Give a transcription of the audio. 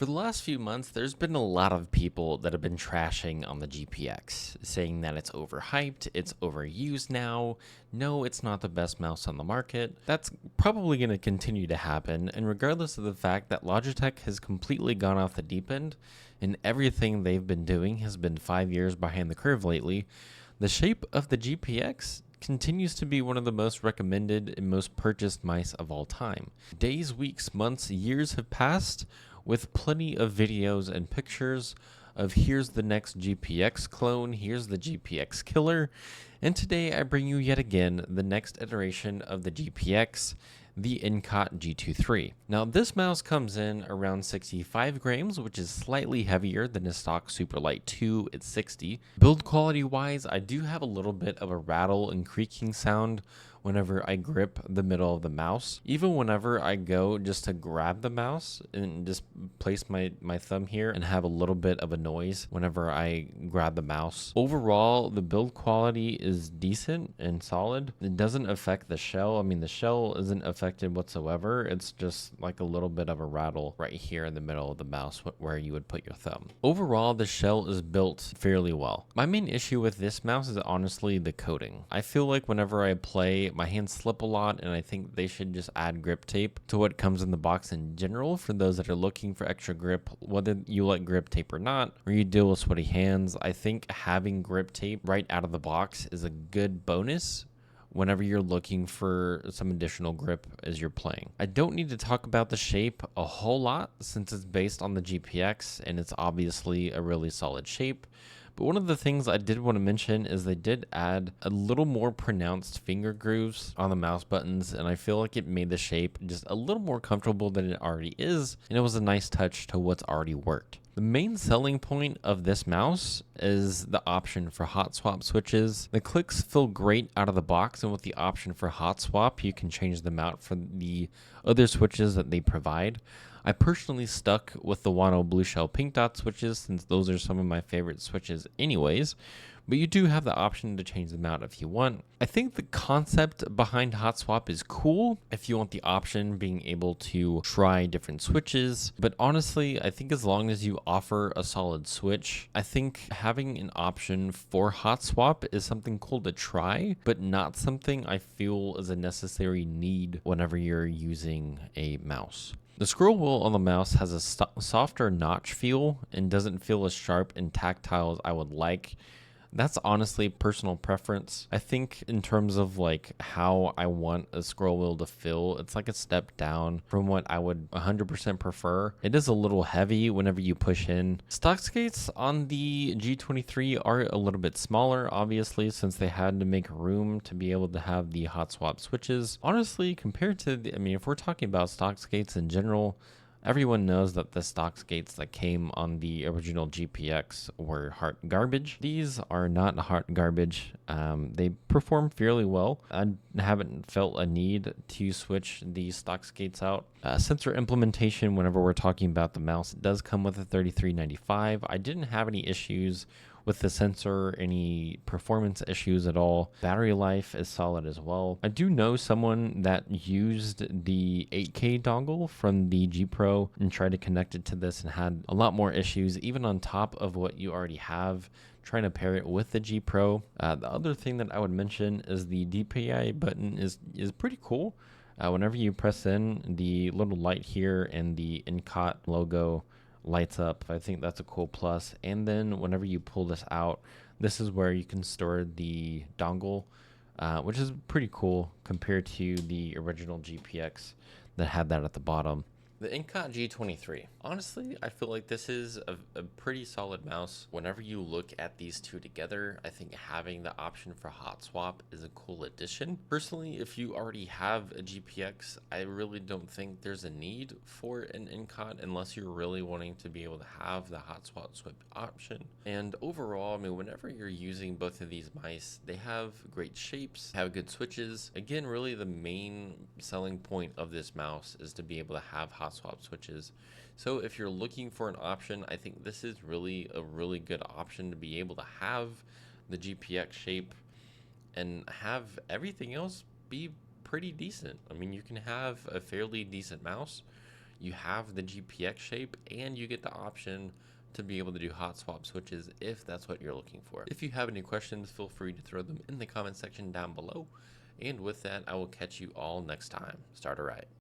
For the last few months, there's been a lot of people that have been trashing on the GPX, saying that it's overhyped, it's overused now, no, it's not the best mouse on the market. That's probably going to continue to happen, and regardless of the fact that Logitech has completely gone off the deep end, and everything they've been doing has been 5 years behind the curve lately, the shape of the GPX continues to be one of the most recommended and most purchased mice of all time. Days, weeks, months, years have passed with plenty of videos and pictures of here's the next GPX clone, here's the GPX killer, and today I bring you yet again the next iteration of the GPX, the Incott G23. Now this mouse comes in around 65 grams, which is slightly heavier than the stock Superlight 2 at 60. Build quality wise, I do have a little bit of a rattle and creaking sound whenever I grip the middle of the mouse. Even whenever I go just to grab the mouse and just place my thumb here and have a little bit of a noise whenever I grab the mouse. Overall, the build quality is decent and solid. It doesn't affect the shell. I mean, the shell isn't affected whatsoever. It's just like a little bit of a rattle right here in the middle of the mouse where you would put your thumb. Overall, the shell is built fairly well. My main issue with this mouse is honestly the coating. I feel like whenever I play, my hands slip a lot, and I think they should just add grip tape to what comes in the box in general for those that are looking for extra grip, whether you like grip tape or not, or you deal with sweaty hands. I think having grip tape right out of the box is a good bonus whenever you're looking for some additional grip as you're playing. I don't need to talk about the shape a whole lot since it's based on the GPX and it's obviously a really solid shape. But one of the things I did want to mention is they did add a little more pronounced finger grooves on the mouse buttons, and I feel like it made the shape just a little more comfortable than it already is, and it was a nice touch to what's already worked. The main selling point of this mouse is the option for hot swap switches. The clicks feel great out of the box, and with the option for hot swap, you can change them out for the other switches that they provide. I personally stuck with the Huano blue shell pink dot switches since those are some of my favorite switches anyways, but you do have the option to change them out if you want. I think the concept behind hot swap is cool if you want the option being able to try different switches, but honestly, I think as long as you offer a solid switch, I think having an option for hot swap is something cool to try, but not something I feel is a necessary need whenever you're using a mouse. The scroll wheel on the mouse has a softer notch feel and doesn't feel as sharp and tactile as I would like. That's honestly personal preference. I think in terms of like how I want a scroll wheel to feel, it's like a step down from what I would 100% prefer. It is a little heavy whenever you push in. Stock skates on the G23 are a little bit smaller, obviously, since they had to make room to be able to have the hot swap switches. Honestly, compared to if we're talking about stock skates in general, everyone knows that the stock skates that came on the original GPX were hot garbage. These are not hot garbage. They perform fairly well. I haven't felt a need to switch the stock skates out. Sensor implementation, whenever we're talking about the mouse, it does come with a 3395. I didn't have any issues with the sensor, any performance issues at all. Battery life is solid as well. I do know someone that used the 8K dongle from the G Pro and tried to connect it to this and had a lot more issues, even on top of what you already have, trying to pair it with the G Pro. The other thing that I would mention is the DPI button is pretty cool. Whenever you press in, the little light here and the Incott logo lights up. I think that's a cool plus. And then whenever you pull this out, this is where you can store the dongle, which is pretty cool compared to the original GPX that had that at the bottom. The Incott G23. Honestly, I feel like this is a pretty solid mouse. Whenever you look at these two together, I think having the option for hot swap is a cool addition. Personally, if you already have a GPX, I really don't think there's a need for an Incott unless you're really wanting to be able to have the hot swap option. And overall, whenever you're using both of these mice, they have great shapes, have good switches. Again, really the main selling point of this mouse is to be able to have hot swap switches. So if you're looking for an option, I think this is really a really good option to be able to have the GPX shape and have everything else be pretty decent. You can have a fairly decent mouse. you have the GPX shape and you get the option to be able to do hot swap switches if that's what you're looking for. If you have any questions, feel free to throw them in the comment section down below. And with that, I will catch you all next time. Start a right.